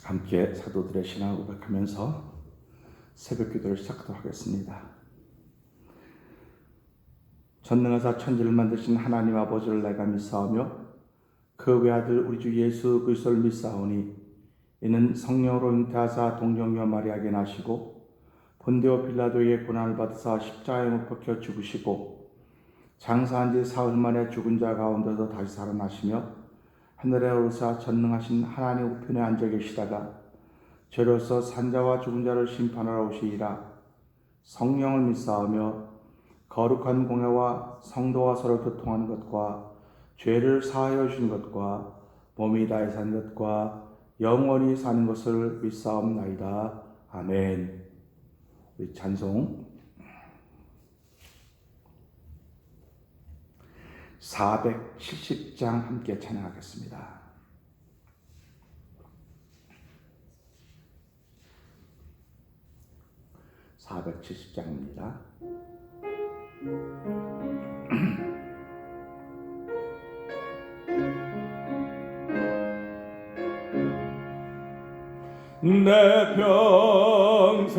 함께 사도들의 신앙을 고백하면서 새벽 기도를 시작하도록 하겠습니다. 전능하사 천지를 만드신 하나님 아버지를 내가 믿사오며 그 외아들 우리 주 예수 그리스도를 믿사오니 이는 성령으로 잉태하사 동정녀 마리아에게 나시고 본디오 빌라도에게 고난을 받으사 십자가에 못 박혀 죽으시고 장사한 지 사흘 만에 죽은 자 가운데서 다시 살아나시며 하늘에 오르사 전능하신 하나님 우편에 앉아 계시다가 죄로서 산자와 죽은 자를 심판하러 오시리라. 성령을 믿사오며 거룩한 공회와 성도와 서로 교통하는 것과 죄를 사하여 주신 것과 몸이 다해 사는 것과 영원히 사는 것을 믿사옵나이다. 아멘. 우리 찬송 470장 함께 찬양하겠습니다. 470장입니다. 내 평생에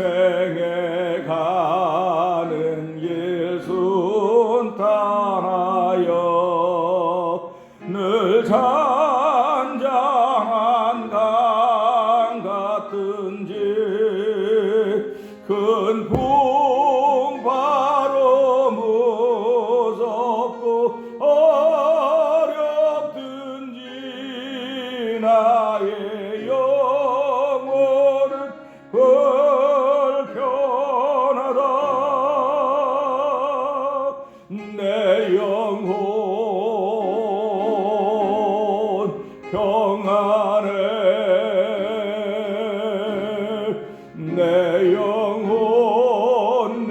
가는 길 순탄하여 늘 잔잔한 강 같은지 큰 풍파로 무섭고 어렵든지 나의 영혼은 불편하다. 내 영혼 평안해. 내 영혼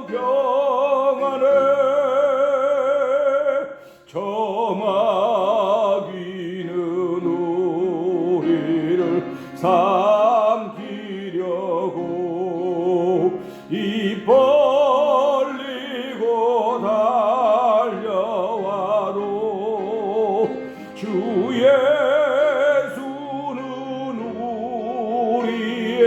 평안해. 저마귀는 우리를 삼키려고 입 벌리고 달려와도 주 예수는 우리의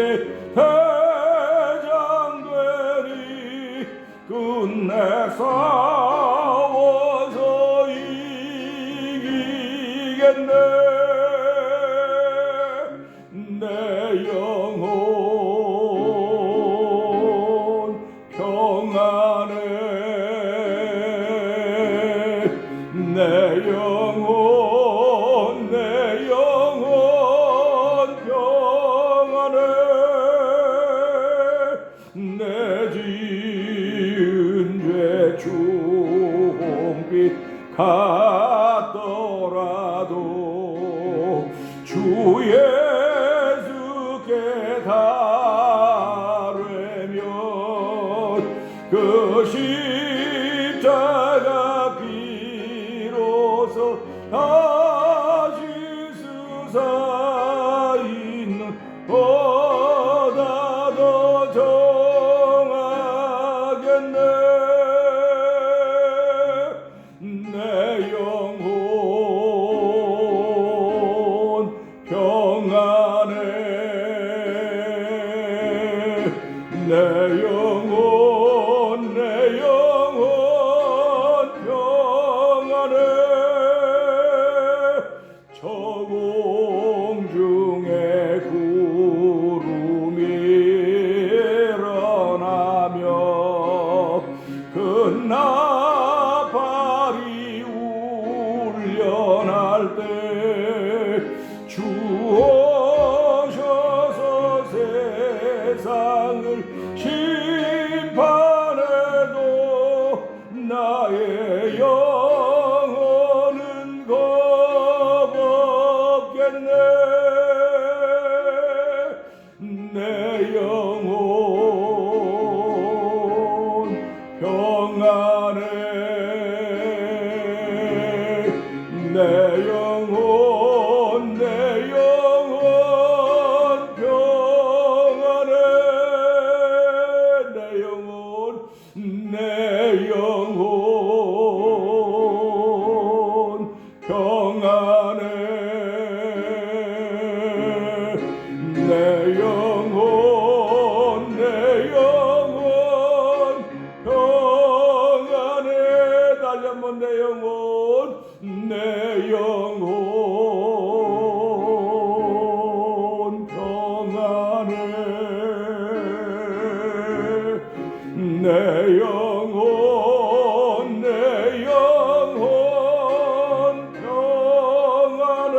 대장되니 끝내 싸워서 이기겠네. 내 영혼 평안해. 내 영혼 평안해. 내 지은 죄 주홍빛 같더라도 주 예수께 달으면 그 십자가 비로소 다시 쓰사 있는 보다 더 정하겠네. 내 영혼 평안해. 내 영혼 평안해. 저 공중에 구름이 일어나며 큰 나팔이 울려날 때 주 오셔서 세상을 심판해도 나의 영혼은 겁없겠네. 내 영혼 평안해. 내 영혼 평안해. 내 영혼 평안해. 내 영혼 내 영혼 평안해.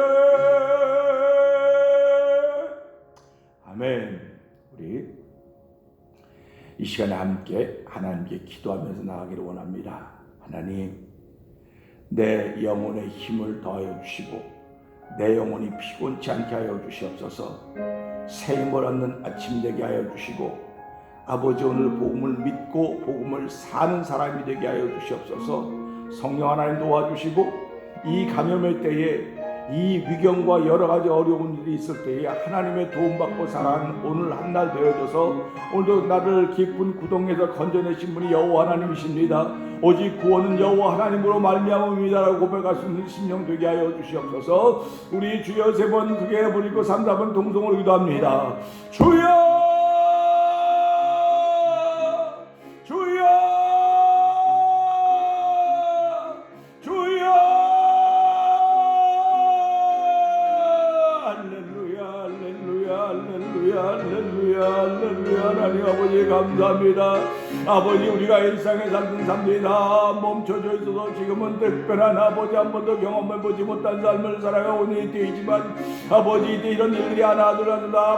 아멘. 우리 이 시간에 함께 하나님께 기도하면서 나가기를 원합니다. 하나님, 내 영혼의 힘을 더하여 주시고 내 영혼이 피곤치 않게 하여 주시옵소서. 새 힘을 얻는 아침 되게 하여 주시고 아버지, 오늘 복음을 믿고 복음을 사는 사람이 되게 하여 주시옵소서. 성령 하나님 도와주시고 이 감염의 때에 이 위경과 여러 가지 어려운 일이 있을 때에 하나님의 도움받고 살아가는 오늘 한 날 되어져서 오늘도 나를 깊은 구덩이에서 건져내신 분이 여호와 하나님이십니다. 오직 구원은 여호와 하나님으로 말미암음이다라고 고백할 수 있는 심령 되게 하여 주시옵소서. 우리 주여 세 번 크게 부르고 3, 4번 동성으로 기도합니다. 주여 하나님 아버지 감사합니다. 아버지, 우리가 일상에 살던 삶이다 멈춰져 있어서 지금은 특별한 아버지 한 번도 경험해보지 못한 삶을 살아가고 있는 때이지만 아버지, 이때 이런 일들이 하나둘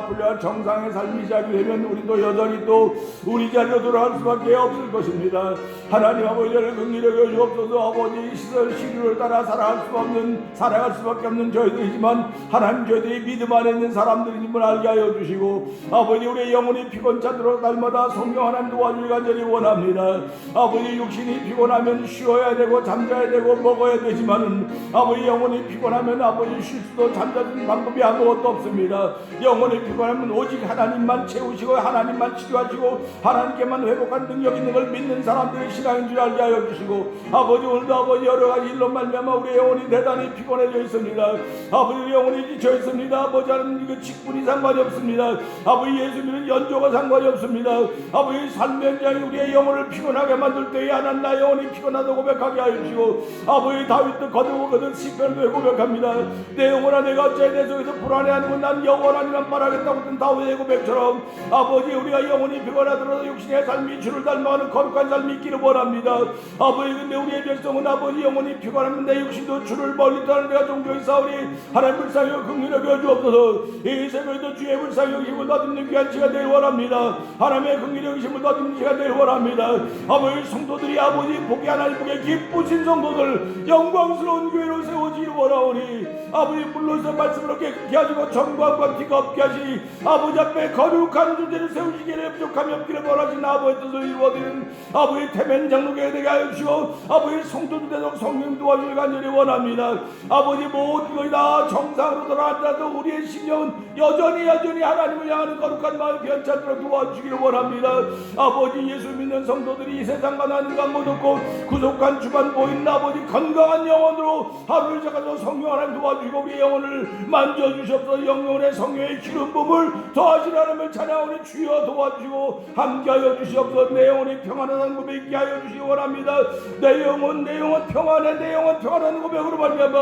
풀려 정상의 삶이 시작이 되면 우리도 여전히 또 우리 자리로 돌아갈 수밖에 없을 것입니다. 하나님 아버지를 긍휼히 여주옵소서. 아버지, 시설 시류를 따라 살아갈 수밖에 없는 저희들이지만 하나님, 저희들이 믿음 안에 있는 사람들임을 알게 하여 주시고 아버지, 우리의 영혼이 피곤차도록 날마다 성령 하나님 도와주기 간절히 원합니다. 아버지, 육신이 피곤하면 쉬어야 되고 잠자야 되고 먹어야 되지만은 아버지, 영혼이 피곤하면 아버지 쉴 수도 잠자는 방법이 아무것도 없습니다. 영혼이 피곤하면 오직 하나님만 채우시고 하나님만 치료하시고 하나님께만 회복한 능력 있는 걸 믿는 사람들의 신앙인 줄 알게 하여 주시고 아버지, 오늘도 아버지 여러 가지 일로 말미암아 우리의 영혼이 대단히 피곤해져 있습니다. 아버지, 우리 영혼이 지쳐 있습니다. 아버지, 하나님 이거 직분이 상관이 없습니다. 아버지, 예수님은 연조가 상관이 없습니다. 아버지, 삶의 현장이 우리의 영혼을 피곤하게 만들 때에 하나님, 나의 영혼이 피곤하다고 고백하게 하여 주시고 아버지, 다윗도 거듭 시편도 고백합니다. 내 영혼아, 내가 어찌 내 속에서 불안해하는고 난 여호와 하나님만 말하겠다고 했던 다윗의 고백처럼 아버지, 우리가 영혼이 피곤하더라도 육신의 삶이 주를 닮아가는 거룩한 삶이 있기를 원합니다. 아버지, 근데 우리의 백성은 아버지 영혼이 피곤하면 내 육신도 주를 멀리 떠나는 데가 종종이 싸우니 하나님 불쌍히 긍휼히 여겨 주옵소서. 이 새벽에도 주의 불쌍히 여기심을 받는 귀한 시간 되길 원합니다. 하나님의 긍휼히 여기심을 받는 시간 되길 원합니다. 아버지, 성도들이 아버지 복이 하나님 복에 기쁘신 성도들 영광스러운 교회로 세워지기를 원하오니 아버지, 물론서 말씀으로 깨끗게 하시고 정광과 티가 없게 하시니 아버지 앞에 거룩한 존재를 세우시기에 부족함이 없기를 원하신 아버지 뜻을 이루어드리는 아버지 태면 장로교회 되게 하여 주시고 아버지, 성도들 되도록 성령 도와주길 간절히 원합니다. 아버지, 모든 것이 다 정상으로 돌아가더라도 우리의 심령은 여전히 하나님을 향하는 거룩한 마음 변찮도록 도와주기를 원합니다. 아버지, 예수 믿는 성도들이 이 세상과 나는 감못 없고 구속한 주만 보이는 아버지 건강한 영혼으로 하루를 시작하셔서 성령 하나님 도와주시고 우리 영혼을 만져주셔서 영혼의 성령의 기름 부음을 더하시는 하나님을 찬양하오니 주여 도와주시고 함께하여 주시옵소서. 내 영혼이 평안한 고백 있게 하여 주시기 원합니다. 내 영혼 평안해, 내 영혼 평안한 고백으로 말미암아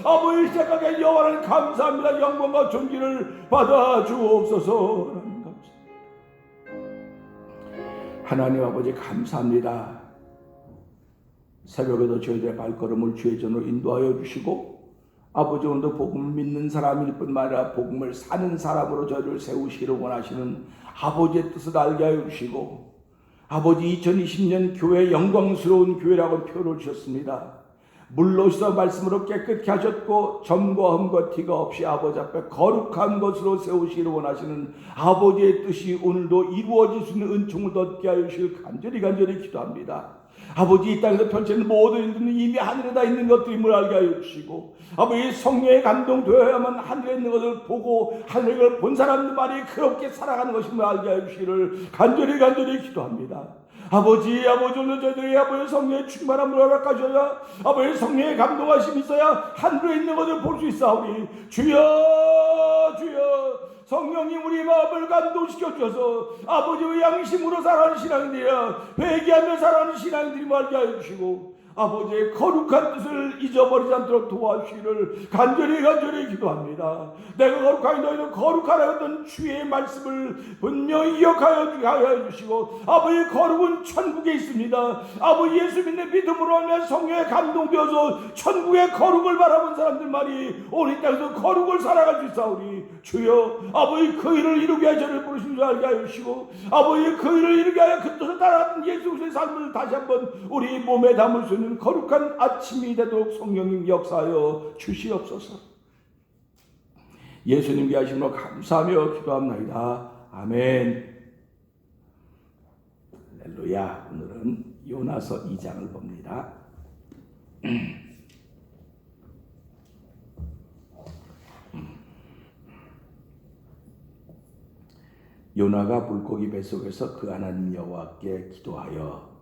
아버지, 시작하게 여호와 하나님 감사합니다. 영광과 존귀를 받아 주옵소서. 하나님 아버지 감사합니다. 새벽에도 저희들의 발걸음을 주의 전으로 인도하여 주시고 아버지, 오늘도 복음을 믿는 사람일 뿐만 아니라 복음을 사는 사람으로 저희를 세우시기를 원하시는 아버지의 뜻을 알게 하여 주시고 아버지, 2020년 교회 영광스러운 교회라고 표현을 주셨습니다. 물로서 말씀으로 깨끗게 하셨고 점과 흠과 티가 없이 아버지 앞에 거룩한 것으로 세우시기를 원하시는 아버지의 뜻이 오늘도 이루어질 수 있는 은총을 얻게 하여 주시길 간절히 기도합니다. 아버지, 이 땅에서 펼치는 모든 일들은 이미 하늘에 다 있는 것들임을 알게 하여 주시고 아버지, 성령에 감동되어야만 하늘에 있는 것을 보고 하늘을 본 사람들만이 그렇게 살아가는 것임을 알게 하여 주시기를 간절히 기도합니다. 아버지, 오늘 저희들이 아버지 성령의 충만함을 허락하셔야 아버지 성령의 감동하심이 있어야 하늘에 있는 것을 볼 수 있사오니 주여 성령님, 우리 마음을 감동시켜 주셔서 아버지의 양심으로 살아가는 신앙들이야 회개하며 살아가는 신앙들이 말게 하여 주시고 아버지의 거룩한 뜻을 잊어버리지 않도록 도와주시기를 간절히 기도합니다. 내가 거룩하니 너희는 거룩하라 했던 주의 말씀을 분명히 기억하여 주시고, 아버지의 거룩은 천국에 있습니다. 아버지 예수 믿는 믿음으로 하면 성령에 감동되어서 천국의 거룩을 바라본 사람들만이 오늘 이 땅에서 거룩을 살아갈 수 있사오니, 주여 아버지 그 일을 이루게 하여 저를 부르신 줄 알게 하여 주시고, 아버지 그 일을 이루게 하여 그 뜻을 따라가는 예수 그리스도의 삶을 다시 한번 우리 몸에 담을 수 있는 거룩한 아침이 되도록 성령님 역사하여 주시옵소서. 예수님께 하심으로 감사하며 기도합나이다. 아멘. 할렐루야. 오늘은 요나서 2장을 봅니다. 요나가 물고기 뱃속에서 그 하나님 여호와께 기도하여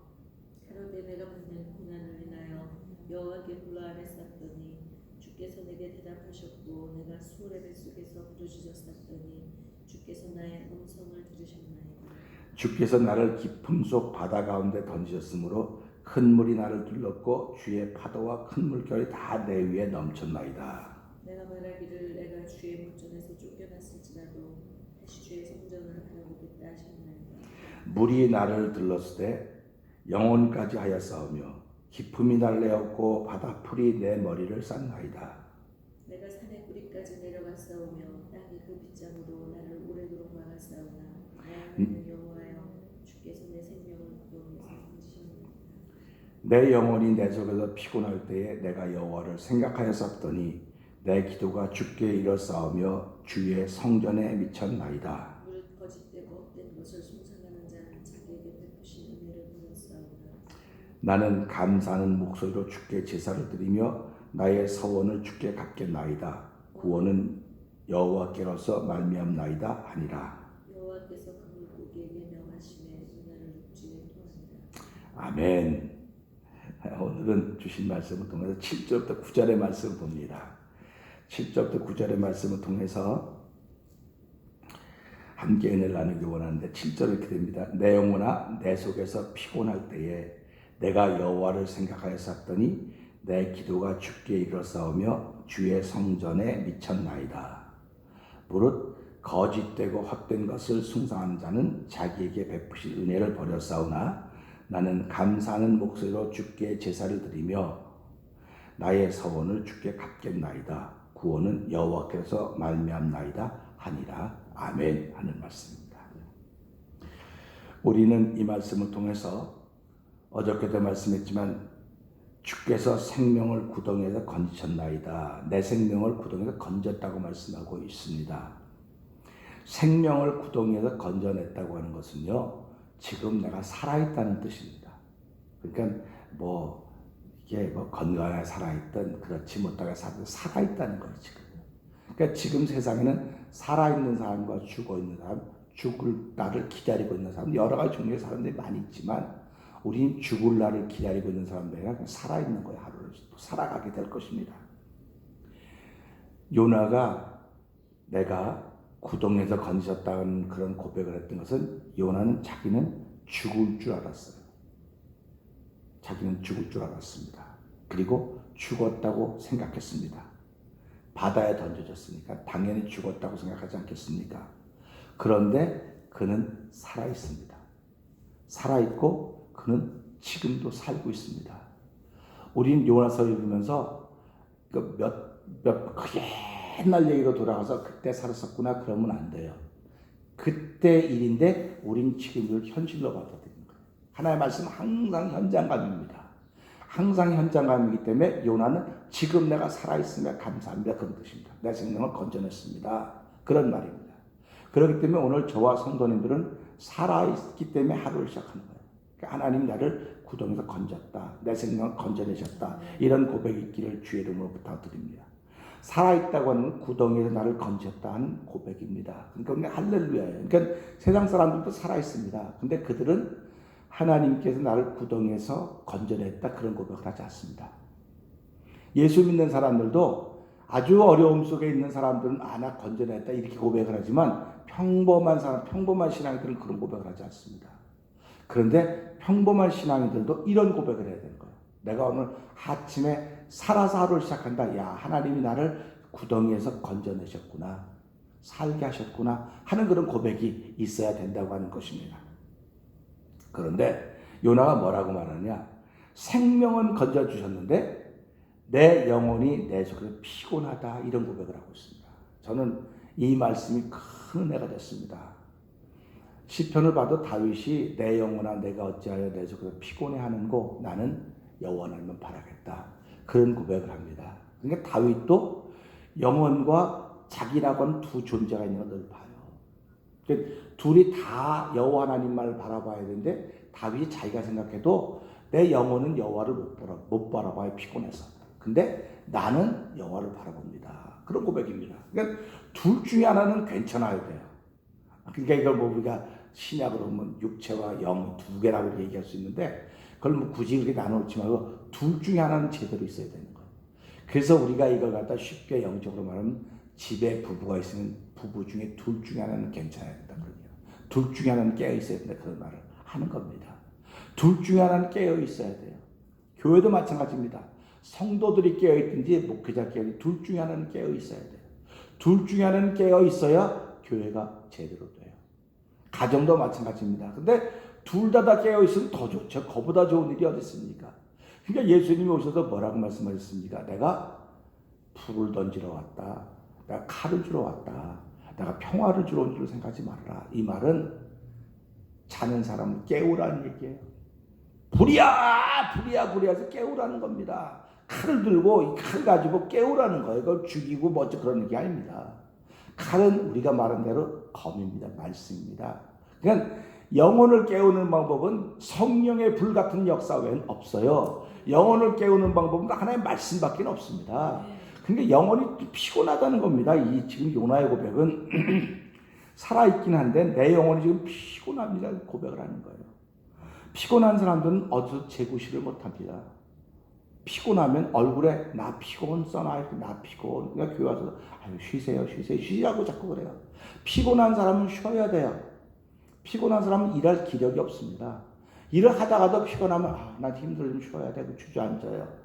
그런데 내가 받는 고난을 인하여 여호와께 불러 아뢰었더니 주께서 내게 대답하셨고, 내가 수월의 뱃속에서 부르짖었더니 주께서 나의 음성을 들으셨나이다. 주께서 나를 깊음 속 바다 가운데 던지셨으므로 큰 물이 나를 둘렀고 주의 파도와 큰 물결이 다 내 위에 넘쳤나이다. 내가 말하기를 내가 주의 목전에서 쫓겨났을지라도 다시 주의 성전을 바라보겠다 하셨나이다. 물이 나를 들렀을 때 영혼까지 하였사오며 깊음이 나를 내었고 바다 풀이 내 머리를 쌌나이다. 내가 산의 뿌리까지 내려갔사오며 땅이 그 빗장으로 나를 오래도록 막았사오나 나의 여호와여, 주께서 내 생명을 구원해서 건지셨나이다. 내 영혼이 내 속에서 피곤할 때에 내가 여호와를 생각하였었더니 내 기도가 주께 이르렀사오며 주의 성전에 미쳤나이다. 무릇 거짓되고 헛된 것을 숭상하는 자는 자기에게 베푸신 은혜를 보냈사오나 나는 감사하는 목소리로 주께 제사를 드리며 나의 서원을 주께 갚겠나이다. 구원은 여호와께로서 말미암나이다 하니라. 여호와께서 그 물고기에게 명하심에 은혜를 육지에 토하니라. 아멘. 오늘은 주신 말씀을 통해서 7절부터 9절의 말씀을 봅니다. 7절부터 9절의 말씀을 통해서 함께 은혜를 나누기 원하는데 7절 이렇게 됩니다. 내 영혼아 내 속에서 피곤할 때에 내가 여호와를 생각하였었더니 내 기도가 주께 이르렀사오며 주의 성전에 미쳤나이다. 무릇 거짓되고 헛된 것을 숭상하는 자는 자기에게 베푸신 은혜를 버렸사오나 나는 감사하는 목소리로 주께 제사를 드리며 나의 서원을 주께 갚겠나이다. 구원은 여호와께서 말미암나이다 하니라. 아멘 하는 말씀입니다. 우리는 이 말씀을 통해서 어저께도 말씀했지만 주께서 생명을 구덩이에서 건지셨나이다. 내 생명을 구덩이에서 건졌다고 말씀하고 있습니다. 생명을 구덩이에서 건져냈다고 하는 것은요, 지금 내가 살아있다는 뜻입니다. 그러니까 이게 건강하게 살아있든 그렇지 못하게 살아있다는 거예요, 지금. 그러니까 지금 세상에는 살아있는 사람과 죽어있는 사람, 죽을 날을 기다리고 있는 사람, 여러 가지 종류의 사람들이 많이 있지만 우리는 죽을 날을 기다리고 있는 사람들이 아니라 그냥 살아있는 거예요. 하루를 또 살아가게 될 것입니다. 요나가 내가 구덩이에서 건지셨다는 그런 고백을 했던 것은 요나는 자기는 죽을 줄 알았어요. 자기는 죽을 줄 알았습니다. 그리고 죽었다고 생각했습니다. 바다에 던져졌으니까 당연히 죽었다고 생각하지 않겠습니까? 그런데 그는 살아있습니다. 살아있고 그는 지금도 살고 있습니다. 우린 요나서를 읽으면서 옛날 얘기로 돌아가서 그때 살았었구나 그러면 안 돼요. 그때 일인데 우린 지금 이걸 현실로 받아들이는 거예요. 하나님의 말씀은 항상 현장감입니다. 항상 현장감이기 때문에 요나는 지금 내가 살아있으며 감사합니다. 그런 뜻입니다. 내 생명을 건져냈습니다. 그런 말입니다. 그렇기 때문에 오늘 저와 성도님들은 살아있기 때문에 하루를 시작하는 거예요. 하나님 나를 구덩이에서 건졌다. 내 생명을 건져내셨다. 이런 고백이 있기를 주의 이름으로 부탁드립니다. 살아있다고 하는 구덩이에서 나를 건졌다는 고백입니다. 그러니까 할렐루야예요. 그러니까 세상 사람들도 살아있습니다. 근데 그들은 하나님께서 나를 구덩이에서 건져냈다 그런 고백을 하지 않습니다. 예수 믿는 사람들도 아주 어려움 속에 있는 사람들은 나 건져냈다 이렇게 고백을 하지만 평범한 사람, 평범한 신앙인들은 그런 고백을 하지 않습니다. 그런데 평범한 신앙인들도 이런 고백을 해야 되는 거예요. 내가 오늘 아침에 살아서 하루를 시작한다. 야, 하나님이 나를 구덩이에서 건져내셨구나. 살게 하셨구나 하는 그런 고백이 있어야 된다고 하는 것입니다. 그런데 요나가 뭐라고 말하냐? 생명은 건져주셨는데 내 영혼이 내 속에서 피곤하다, 이런 고백을 하고 있습니다. 저는 이 말씀이 큰 은혜가 됐습니다. 시편을 봐도 다윗이 내 영혼아 내가 어찌하여 내 속에서 피곤해하는고 나는 여호와 하나님만 바라겠다, 그런 고백을 합니다. 그러니까 다윗도 영혼과 자기라고 하는 두 존재가 있는 걸 늘 봐요. 그러니까 둘이 다 여호와 하나님만을 바라봐야 되는데 다윗이 자기가 생각해도 내 영혼은 여호와를 못 바라봐요, 피곤해서. 근데 나는 여호와를 바라봅니다. 그런 고백입니다. 그러니까 둘 중에 하나는 괜찮아야 돼요. 그러니까 이걸 뭐 우리가 신약으로 보면 육체와 영 두 개라고 얘기할 수 있는데 그걸 뭐 굳이 그렇게 나눠놓지 말고 둘 중에 하나는 제대로 있어야 되는 거예요. 그래서 우리가 이걸 갖다 쉽게 영적으로 말하면 집에 부부가 있으면 부부 중에 둘 중에 하나는 괜찮아야 된다 그러죠. 둘 중에 하나는 깨어 있어야 된다, 그런 말을 하는 겁니다. 둘 중에 하나는 깨어 있어야 돼요. 교회도 마찬가지입니다. 성도들이 깨어 있든지 목회자 깨어 있든지 둘 중에 하나는 깨어 있어야 돼요. 둘 중에 하나는 깨어 있어야 교회가 제대로 돼요. 가정도 마찬가지입니다. 근데 둘 다 깨어 있으면 더 좋죠. 그보다 좋은 일이 어디 있습니까? 그러니까 예수님이 오셔서 뭐라고 말씀하셨습니까? 내가 불을 던지러 왔다. 내가 칼을 주러 왔다. 내가 평화를 주러 온 줄 생각하지 말아라. 이 말은 자는 사람을 깨우라는 얘기예요. 불이야 해서 깨우라는 겁니다. 칼을 들고 이 칼 가지고 깨우라는 거예요. 그걸 죽이고 뭐 어쩌 그런 얘기 아닙니다. 칼은 우리가 말한 대로 검입니다. 말씀입니다. 그러니까 영혼을 깨우는 방법은 성령의 불 같은 역사 외에는 없어요. 영혼을 깨우는 방법은 하나의 말씀밖에 없습니다. 그러니까 영혼이 피곤하다는 겁니다. 이 지금 요나의 고백은 살아있긴 한데 내 영혼이 지금 피곤합니다, 고백을 하는 거예요. 피곤한 사람들은 어디서 재구시를 못합니다. 피곤하면 얼굴에 나 피곤 써놔요. 나 피곤. 그러니까 교회 와서 아유 쉬세요. 자꾸 그래요. 피곤한 사람은 쉬어야 돼요. 피곤한 사람은 일할 기력이 없습니다. 일을 하다가도 피곤하면 나 힘들어 좀 쉬어야 되고 주저앉아요.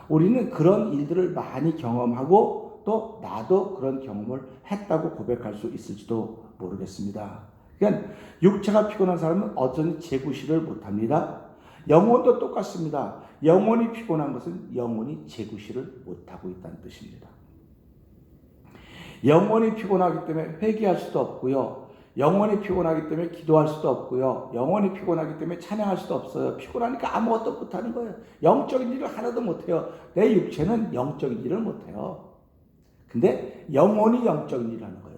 우리는 그런 일들을 많이 경험하고 또 나도 그런 경험을 했다고 고백할 수 있을지도 모르겠습니다. 그러니까 육체가 피곤한 사람은 어쩌니 재구시를 못합니다. 영혼도 똑같습니다. 영혼이 피곤한 것은 영혼이 재구시를 못하고 있다는 뜻입니다. 영혼이 피곤하기 때문에 회개할 수도 없고요. 영혼이 피곤하기 때문에 기도할 수도 없고요. 영혼이 피곤하기 때문에 찬양할 수도 없어요. 피곤하니까 아무것도 못하는 거예요. 영적인 일을 하나도 못해요. 내 육체는 영적인 일을 못해요. 근데 영혼이 영적인 일을 하는 거예요.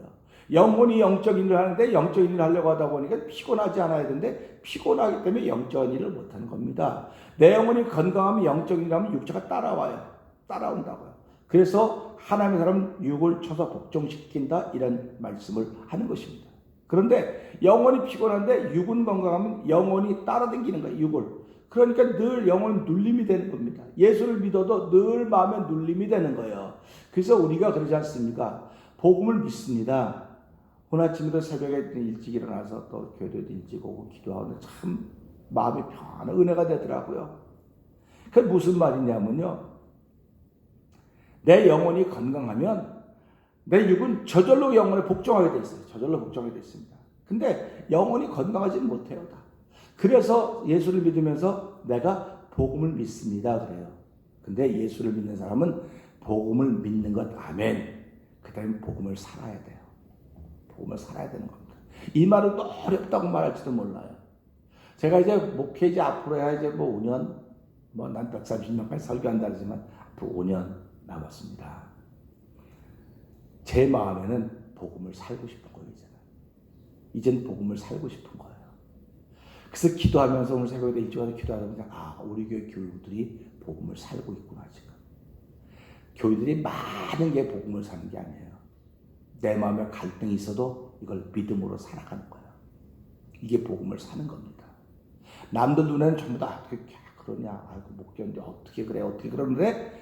영혼이 영적인 일을 하는데 영적인 일을 하려고 하다 보니까 피곤하지 않아야 되는데 피곤하기 때문에 영적인 일을 못하는 겁니다. 내 영혼이 건강하면 영적인 일을 하면 육체가 따라온다고요. 그래서 하나님의 사람은 육을 쳐서 복종시킨다, 이런 말씀을 하는 것입니다. 그런데 영혼이 피곤한데 육은 건강하면 영혼이 따라다니는 거예요, 육을. 그러니까 늘 영혼은 눌림이 되는 겁니다. 예수를 믿어도 늘 마음에 눌림이 되는 거예요. 그래서 우리가 그러지 않습니까? 복음을 믿습니다. 오늘 아침에도 새벽에 일찍 일어나서 또 교회도 일찍 오고 기도하는데 참 마음이 편한 은혜가 되더라고요. 그게 무슨 말이냐면요, 내 영혼이 건강하면 내 육은 저절로 영혼에 복종하게 돼 있어요. 저절로 복종하게 돼 있습니다. 근데 영혼이 건강하지는 못해요, 다. 그래서 예수를 믿으면서 내가 복음을 믿습니다, 그래요. 근데 예수를 믿는 사람은 복음을 믿는 것, 아멘. 그 다음에 복음을 살아야 돼요. 복음을 살아야 되는 겁니다. 이 말은 또 어렵다고 말할지도 몰라요. 제가 이제 목회지 앞으로 해야 이제 5년, 난 130년까지 설교한다 그러지만 앞으로 5년 남았습니다. 제 마음에는 복음을 살고 싶은 거예요, 이제는 복음을 살고 싶은 거예요. 그래서 기도하면서 오늘 새벽에 일찍 와서 기도하다 보니까 우리 교회 교우들이 복음을 살고 있구나, 지금. 교우들이 많은 게 복음을 사는 게 아니에요. 내 마음에 갈등이 있어도 이걸 믿음으로 살아가는 거예요. 이게 복음을 사는 겁니다. 남들 눈에는 전부 다 어떻게 그러냐, 아이고 목회인데 어떻게 그러는데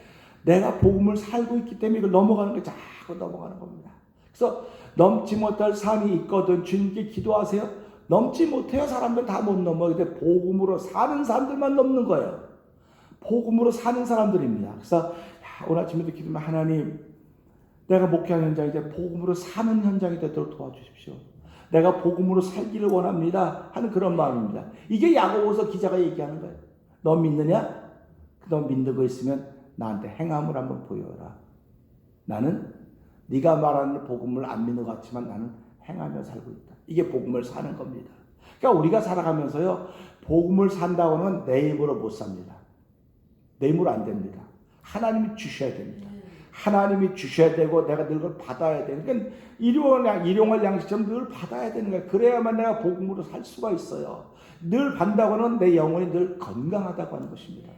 내가 복음을 살고 있기 때문에 이걸 넘어가는 거, 자꾸 넘어가는 겁니다. 그래서 넘지 못할 산이 있거든 주님께 기도하세요. 넘지 못해요. 사람들 다 못 넘어. 근데 복음으로 사는 사람들만 넘는 거예요. 복음으로 사는 사람들입니다. 그래서 오늘 아침에도 기도하면 하나님, 내가 목회하는 현장이 복음으로 사는 현장이 되도록 도와주십시오. 내가 복음으로 살기를 원합니다 하는 그런 마음입니다. 이게 야고보서 기자가 얘기하는 거예요. 너 믿느냐? 너 믿는 거 있으면 나한테 행함을 한번 보여라. 나는 네가 말하는 복음을 안 믿는 것 같지만 나는 행하며 살고 있다. 이게 복음을 사는 겁니다. 그러니까 우리가 살아가면서요, 복음을 산다고 하면 내 힘으로 못 삽니다. 내 힘으로 안 됩니다. 하나님이 주셔야 됩니다. 하나님이 주셔야 되고 내가 늘 그걸 받아야 돼요. 그러니까 일용할 양식처럼 늘 받아야 되는 거예요. 그래야만 내가 복음으로 살 수가 있어요. 늘 받는다고 하면 내 영혼이 늘 건강하다고 하는 것입니다.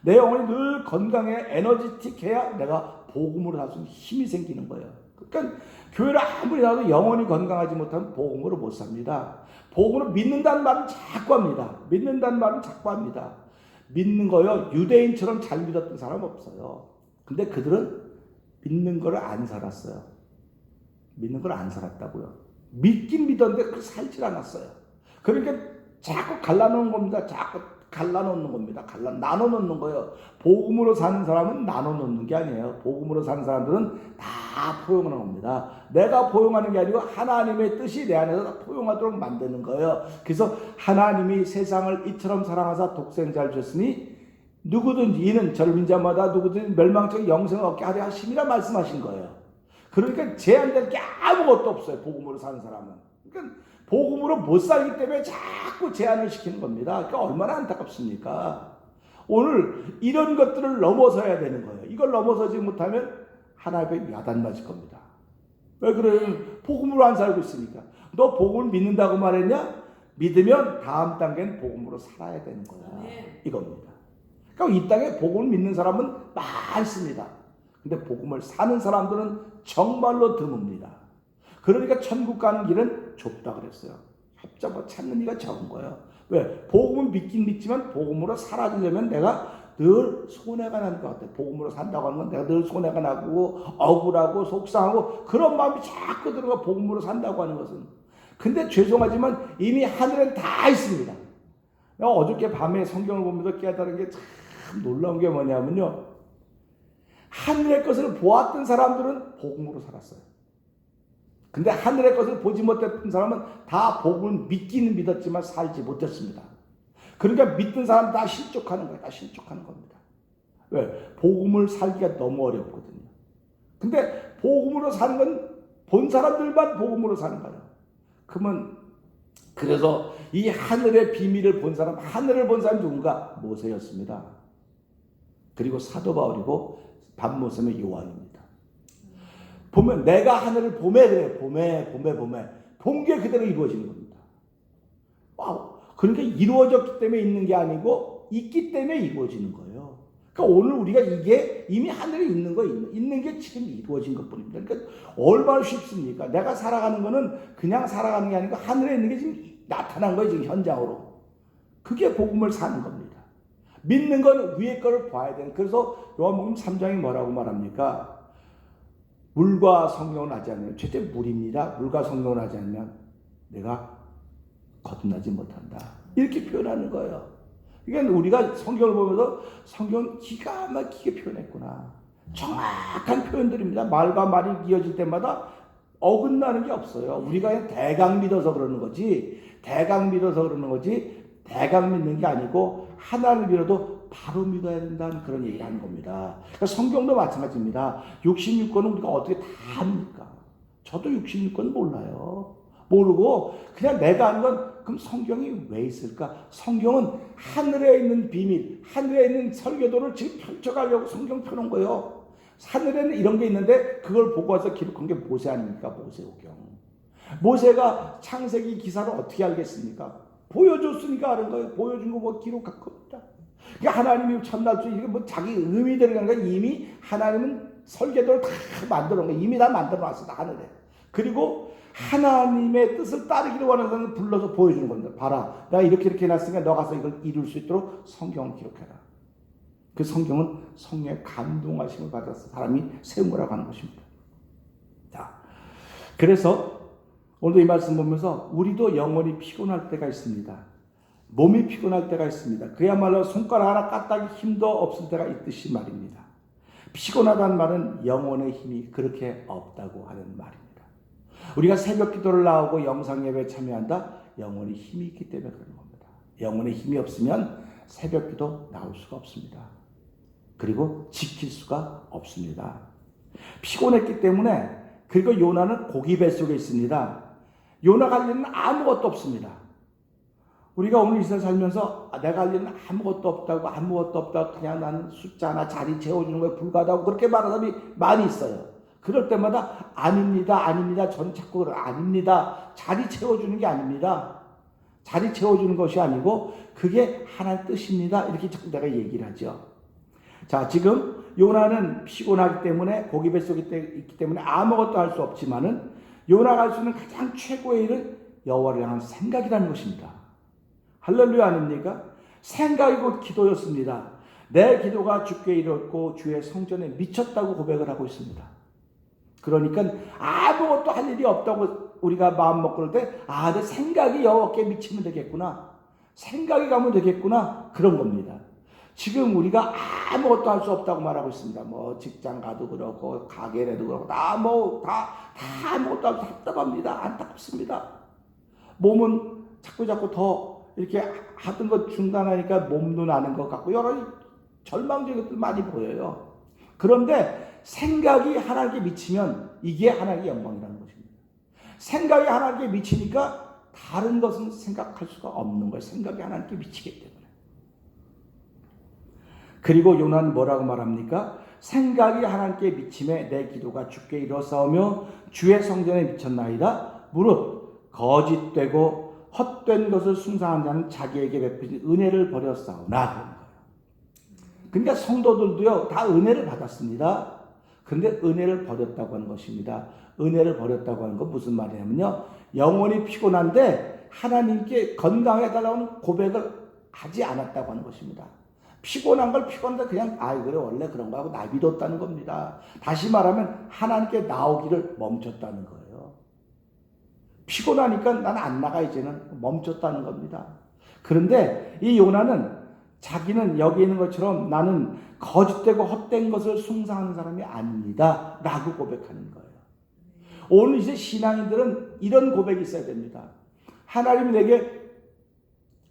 내 영혼이 늘 건강해 에너지틱해야 내가 복음으로 살 수 있는 힘이 생기는 거예요. 그러니까 교회를 아무리 나와도 영혼이 건강하지 못하면 복음으로 못 삽니다. 복음으로 믿는다는 말은 자꾸 합니다. 믿는다는 말은 자꾸 합니다. 믿는 거요, 유대인처럼 잘 믿었던 사람 없어요. 근데 그들은 믿는 걸 안 살았어요. 믿는 걸 안 살았다고요. 믿긴 믿었는데 그 살질 않았어요. 그러니까 자꾸 갈라놓은 겁니다. 자꾸 갈라놓는 겁니다. 나눠놓는 거예요. 복음으로 사는 사람은 나눠놓는 게 아니에요. 복음으로 사는 사람들은 다 포용하는 겁니다. 내가 포용하는 게 아니고 하나님의 뜻이 내 안에서 포용하도록 만드는 거예요. 그래서 하나님이 세상을 이처럼 사랑하사 독생자를 주셨으니 누구든지 이는 저를 믿는 자마다 누구든지 멸망적 영생을 얻게 하려 하심이라 말씀하신 거예요. 그러니까 제한될 게 아무것도 없어요. 복음으로 사는 사람은. 그러니까 복음으로 못 살기 때문에 자꾸 제한을 시키는 겁니다. 그러니까 얼마나 안타깝습니까? 오늘 이런 것들을 넘어서야 되는 거예요. 이걸 넘어서지 못하면 하나님의 야단 맞을 겁니다. 왜 그래요? 복음으로 안 살고 있으니까. 너 복음을 믿는다고 말했냐? 믿으면 다음 단계는 복음으로 살아야 되는 거야. 이겁니다. 그러니까 이 땅에 복음을 믿는 사람은 많습니다. 근데 복음을 사는 사람들은 정말로 드뭅니다. 그러니까 천국 가는 길은 좁다 그랬어요. 합잡아 찾는 이가 적은 거예요. 왜? 복음은 믿긴 믿지만 복음으로 살아주려면 내가 늘 손해가 나는 것 같아요. 복음으로 산다고 하는 건 내가 늘 손해가 나고 억울하고 속상하고 그런 마음이 자꾸 들어가. 복음으로 산다고 하는 것은. 근데 죄송하지만 이미 하늘엔 다 있습니다. 내가 어저께 밤에 성경을 보면서 깨달은 게 참 놀라운 게 뭐냐면요, 하늘의 것을 보았던 사람들은 복음으로 살았어요. 근데 하늘의 것을 보지 못했던 사람은 다 복음을 믿기는 믿었지만 살지 못했습니다. 그러니까 믿던 사람 다 실족하는 거예요. 다 실족하는 겁니다. 왜? 복음을 살기가 너무 어렵거든요. 근데 복음으로 사는 건 본 사람들만 복음으로 사는 거예요. 그러면 그래서 이 하늘의 비밀을 본 사람, 하늘을 본 사람이 누군가? 모세였습니다. 그리고 사도 바울이고 반모섬의 요한입니다. 보면 내가 하늘을 봄에 그래요. 봄에 본 게 그대로 이루어지는 겁니다. 와우. 그러니까 이루어졌기 때문에 있는 게 아니고 있기 때문에 이루어지는 거예요. 그러니까 오늘 우리가 이게 이미 하늘에 있는 게 지금 이루어진 것뿐입니다. 그러니까 얼마나 쉽습니까? 내가 살아가는 거는 그냥 살아가는 게 아니고 하늘에 있는 게 지금 나타난 거예요. 지금 현장으로. 그게 복음을 사는 겁니다. 믿는 건 위에 거를 봐야 되는. 그래서 요한복음 3장이 뭐라고 말합니까? 물과 성령을 하지 않으면, 첫째 물입니다. 물과 성령을 하지 않으면 내가 거듭나지 못한다. 이렇게 표현하는 거예요. 그러니까 우리가 성경을 보면서 성경은 기가 막히게 표현했구나. 정확한 표현들입니다. 말과 말이 이어질 때마다 어긋나는 게 없어요. 우리가 그냥 대강 믿어서 그러는 거지. 대강 믿는 게 아니고 하나를 믿어도 바로 믿어야 된다는 그런 얘기를 하는 겁니다. 그러니까 성경도 마찬가지입니다. 66권은 우리가 어떻게 다 합니까? 저도 66권 몰라요. 모르고 그냥 내가 하는 건 그럼 성경이 왜 있을까? 성경은 하늘에 있는 비밀, 하늘에 있는 설교도를 지금 펼쳐가려고 성경 펴놓은 거예요. 하늘에는 이런 게 있는데 그걸 보고 와서 기록한 게 모세 아닙니까? 모세오경. 모세가 창세기 기사를 어떻게 알겠습니까? 보여줬으니까 아는 거예요. 보여준 거 뭐 기록할 겁니다. 그러니까 하나님이 첫날부터 이게 뭐 자기 의미 들어가는 거 이미 하나님은 설계도를 다 만들어 놓은 거예요. 이미 다 만들어 놨어, 하늘에. 그리고 하나님의 뜻을 따르기를 원하는 사람을 불러서 보여주는 겁니다. 봐라, 내가 이렇게 해놨으니까 너 가서 이걸 이룰 수 있도록 성경을 기록해라. 그 성경은 성령의 감동하심을 받아서 사람이 세운 거라고 하는 것입니다. 자, 그래서 오늘도 이 말씀 보면서 우리도 영원히 피곤할 때가 있습니다. 몸이 피곤할 때가 있습니다. 그야말로 손가락 하나 까딱이 힘도 없을 때가 있듯이 말입니다. 피곤하다는 말은 영혼의 힘이 그렇게 없다고 하는 말입니다. 우리가 새벽 기도를 나오고 영상 예배에 참여한다? 영혼의 힘이 있기 때문에 그런 겁니다. 영혼의 힘이 없으면 새벽 기도 나올 수가 없습니다. 그리고 지킬 수가 없습니다. 피곤했기 때문에, 그리고 요나는 고기 뱃속에 있습니다. 요나 갈 일은 아무것도 없습니다. 우리가 오늘 이 세상 살면서 내가 할 일은 아무것도 없다고 그냥 나는 숫자나 자리 채워주는 거에 불과하다고 그렇게 말하는 사람이 많이 있어요. 그럴 때마다 아닙니다. 저는 자꾸 아닙니다. 자리 채워주는 게 아닙니다. 자리 채워주는 것이 아니고 그게 하나의 뜻입니다. 이렇게 자꾸 내가 얘기를 하죠. 자, 지금 요나는 피곤하기 때문에 고기 뱃속에 있기 때문에 아무것도 할 수 없지만은 요나가 할 수 있는 가장 최고의 일은 여호와를 향한 생각이라는 것입니다. 할렐루야 아닙니까? 생각이 곧 기도였습니다. 내 기도가 주께 이뤘고 주의 성전에 미쳤다고 고백을 하고 있습니다. 그러니까 아무것도 할 일이 없다고 우리가 마음 먹고 그럴 때 내 생각이 여호와께 미치면 되겠구나. 생각이 가면 되겠구나. 그런 겁니다. 지금 우리가 아무것도 할 수 없다고 말하고 있습니다. 뭐 직장 가도 그렇고 가게라도 그렇고 다 아무것도 할 수 답답합니다. 안타깝습니다. 몸은 자꾸 더 이렇게 하던 것 중단하니까 몸도 나는 것 같고 여러 절망적인 것들 많이 보여요. 그런데 생각이 하나님께 미치면 이게 하나님의 영광이라는 것입니다. 생각이 하나님께 미치니까 다른 것은 생각할 수가 없는 거예요. 생각이 하나님께 미치기 때문에. 그리고 요나는 뭐라고 말합니까? 생각이 하나님께 미침에 내 기도가 주께 이루어싸우며 주의 성전에 미쳤나이다. 무릇 거짓되고 헛된 것을 숭상한 자는 자기에게 베푸신 은혜를 버렸사오나 그런 거예요. 그러니까 성도들도요 다 은혜를 받았습니다. 그런데 은혜를 버렸다고 하는 것입니다. 은혜를 버렸다고 하는 건 무슨 말이냐면요, 영혼이 피곤한데 하나님께 건강해달라는 고백을 하지 않았다고 하는 것입니다. 피곤한 걸 피곤한데 그냥 그래 원래 그런 거 하고 나비뒀다는 겁니다. 다시 말하면 하나님께 나오기를 멈췄다는 거예요. 피곤하니까 난 안 나가 이제는 멈췄다는 겁니다. 그런데 이 요나는 자기는 여기 있는 것처럼 나는 거짓되고 헛된 것을 숭상하는 사람이 아닙니다 라고 고백하는 거예요. 오늘 이제 신앙인들은 이런 고백이 있어야 됩니다. 하나님이 내게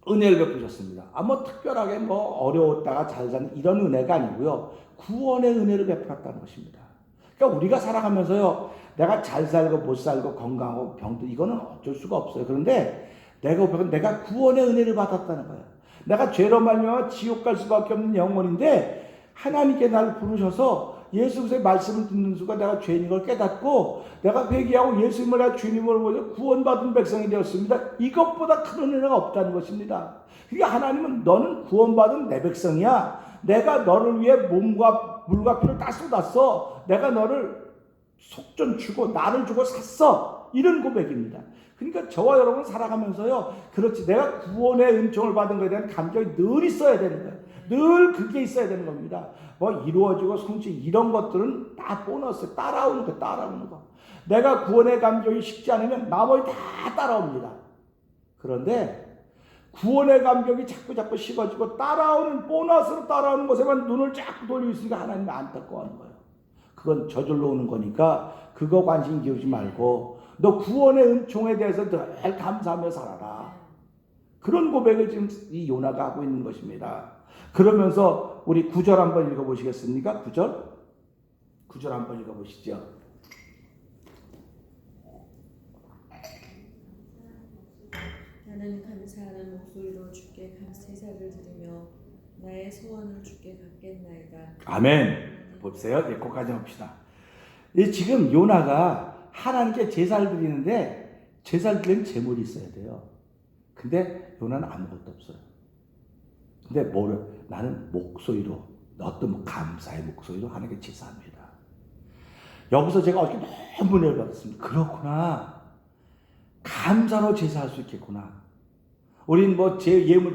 은혜를 베푸셨습니다. 뭐 특별하게 뭐 어려웠다가 잘 사는 이런 은혜가 아니고요, 구원의 은혜를 베풀었다는 것입니다. 그러니까 우리가 살아가면서요, 내가 잘 살고 못 살고 건강하고 병도 이거는 어쩔 수가 없어요. 그런데 내가 구원의 은혜를 받았다는 거예요. 내가 죄로 말미암아 지옥 갈 수밖에 없는 영혼인데 하나님께 나를 부르셔서 예수 그리스도의 말씀을 듣는 순간 내가 죄인인 걸 깨닫고 내가 회개하고 예수님을 내가 주님으로 모셔 구원받은 백성이 되었습니다. 이것보다 큰 은혜가 없다는 것입니다. 그러니까 하나님은 너는 구원받은 내 백성이야. 내가 너를 위해 몸과 물과 피를 다 쏟았어. 내가 너를 속전 주고 나를 주고 샀어. 이런 고백입니다. 그러니까 저와 여러분 살아가면서요, 그렇지, 내가 구원의 은총을 받은 것에 대한 감정이 늘 있어야 되는 거예요. 늘 그게 있어야 되는 겁니다. 뭐 이루어지고 성취 이런 것들은 다 보너스, 따라오는 거. 내가 구원의 감정이 식지 않으면 나머지 다 따라옵니다. 그런데 구원의 감격이 자꾸 식어지고 따라오는 보너스로 따라오는 것에만 눈을 자꾸 돌리고 있으니까 하나님이 안타까워하는 거예요. 그건 저절로 오는 거니까 그거 관심 기울이지 말고 너 구원의 은총에 대해서 늘 감사하며 살아라. 그런 고백을 지금 이 요나가 하고 있는 것입니다. 그러면서 우리 9절 한번 읽어보시겠습니까? 9절 한번 읽어보시죠. 나는 감사하는 목소리로 주께 감사제사를 드리며 나의 소원을 주께 갚겠나이다. 아멘. 보세요. 거기까지 합시다. 지금 요나가 하나님께 제사를 드리는데 제사를 드리는 제물이 있어야 돼요. 근데 요나는 아무것도 없어요. 근데 나는 목소리로, 어떤 감사의 목소리로 하나님께 제사합니다. 여기서 제가 어저께 너무 은혜를 받았습니다. 그렇구나. 감사로 제사할 수 있겠구나. 우린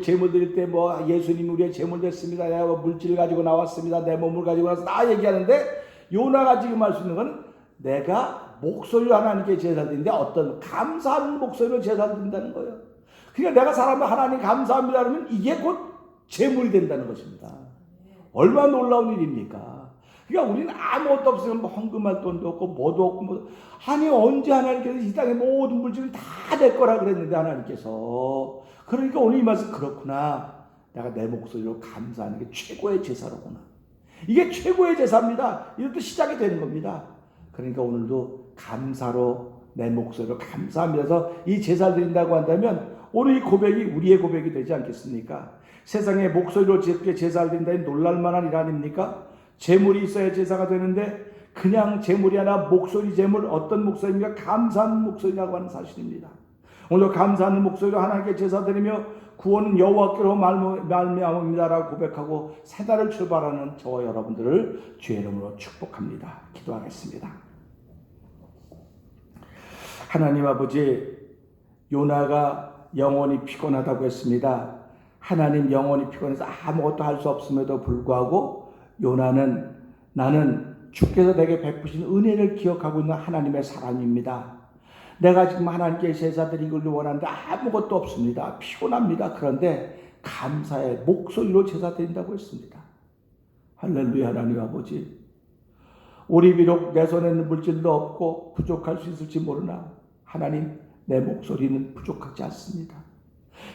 제물 드릴 때 예수님이 우리의 제물 됐습니다. 내가 물질을 가지고 나왔습니다. 내 몸을 가지고 나와서 다 얘기하는데, 요나가 지금 할 수 있는 건 내가 목소리로 하나님께 제사를 드리는데 어떤 감사하는 목소리로 제사를 드린다는 거예요. 그러니까 내가 사람을 하나님 감사합니다 그러면 이게 곧 재물이 된다는 것입니다. 얼마나 놀라운 일입니까? 그러니까 우리는 아무것도 없으면 뭐 헌금할 돈도 없고 뭐도 없고 뭐 아니 언제 하나님께서 이 땅의 모든 물질은 다 내 거라 그랬는데 하나님께서 그러니까 오늘 이 말씀 그렇구나. 내가 내 목소리로 감사하는 게 최고의 제사로구나. 이게 최고의 제사입니다. 이것도 시작이 되는 겁니다. 그러니까 오늘도 감사로 내 목소리로 감사합니다. 그래서 이 제사 드린다고 한다면 오늘 이 고백이 우리의 고백이 되지 않겠습니까? 세상에 목소리로 제사를 드린다니 놀랄만한 일 아닙니까? 재물이 있어야 제사가 되는데 그냥 재물이 아니라 목소리 재물 어떤 목소리입니까? 감사하는 목소리라고 하는 사실입니다. 오늘 감사하는 목소리로 하나님께 제사 드리며 구원은 여호와께로 말미암음이다라고 고백하고 새 달을 출발하는 저와 여러분들을 주의 이름으로 축복합니다. 기도하겠습니다. 하나님 아버지, 요나가 영원히 피곤하다고 했습니다. 하나님 영원히 피곤해서 아무것도 할 수 없음에도 불구하고 요나는 나는 주께서 내게 베푸신 은혜를 기억하고 있는 하나님의 사람입니다. 내가 지금 하나님께 제사 드리기를 원하는데 아무것도 없습니다. 피곤합니다. 그런데 감사의 목소리로 제사 드린다고 했습니다. 할렐루야. 하나님 아버지, 우리 비록 내 손에 있는 물질도 없고 부족할 수 있을지 모르나 하나님 내 목소리는 부족하지 않습니다.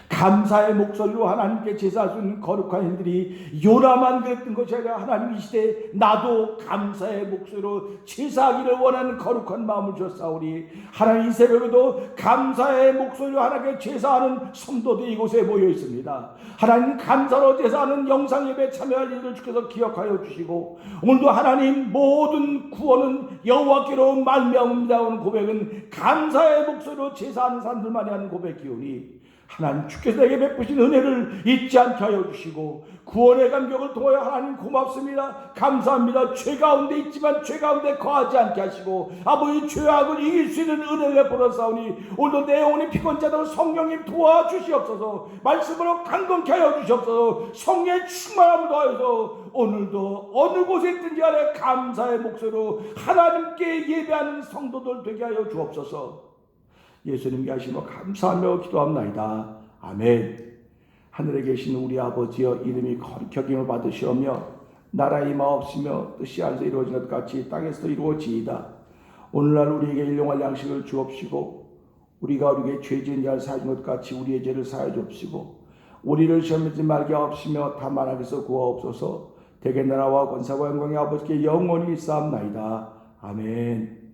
감사의 목소리로 하나님께 제사할 수 있는 거룩한 일들이 요나만 그랬던 것이 아니라 하나님 이 시대에 나도 감사의 목소리로 제사하기를 원하는 거룩한 마음을 주셨사오니 하나님 이 새벽에도 감사의 목소리로 하나님께 제사하는 성도들이 이곳에 모여 있습니다. 하나님 감사로 제사하는 영상예배에 참여할 일을 주께서 기억하여 주시고 오늘도 하나님 모든 구원은 여호와께로 말미암음이다 하는 고백은 감사의 목소리로 제사하는 사람들만이 하는 고백이오니 하나님 주께서 내게 베푸신 은혜를 잊지 않게 하여 주시고 구원의 감격을 통하여 하나님 고맙습니다. 감사합니다. 죄 가운데 있지만 죄 가운데 거하지 않게 하시고 아버지 죄악을 이길 수 있는 은혜를 베풀었사오니 오늘도 내 영혼이 피곤자들 성령님 도와주시옵소서. 말씀으로 강건케 하여 주시옵소서. 성령의 충만함을 더하여서 오늘도 어느 곳에 있든지 간에 감사의 목소리로 하나님께 예배하는 성도들 되게 하여 주옵소서. 예수님께 하시며 감사하며 기도합나이다. 아멘. 하늘에 계신 우리 아버지여 이름이 거룩히 여김을 받으시오며 나라 임하옵시며 뜻이 하늘에서 이루어진 것 같이 땅에서도 이루어지이다. 오늘날 우리에게 일용할 양식을 주옵시고 우리가 우리에게 죄 지은 자를 사하신 것 같이 우리의 죄를 사하여 주옵시고 우리를 시험에 들지 말게 하옵시며 다만 악에서 구하옵소서. 대개 나라와 권세와 영광이 아버지께 영원히 있사옵나이다. 아멘.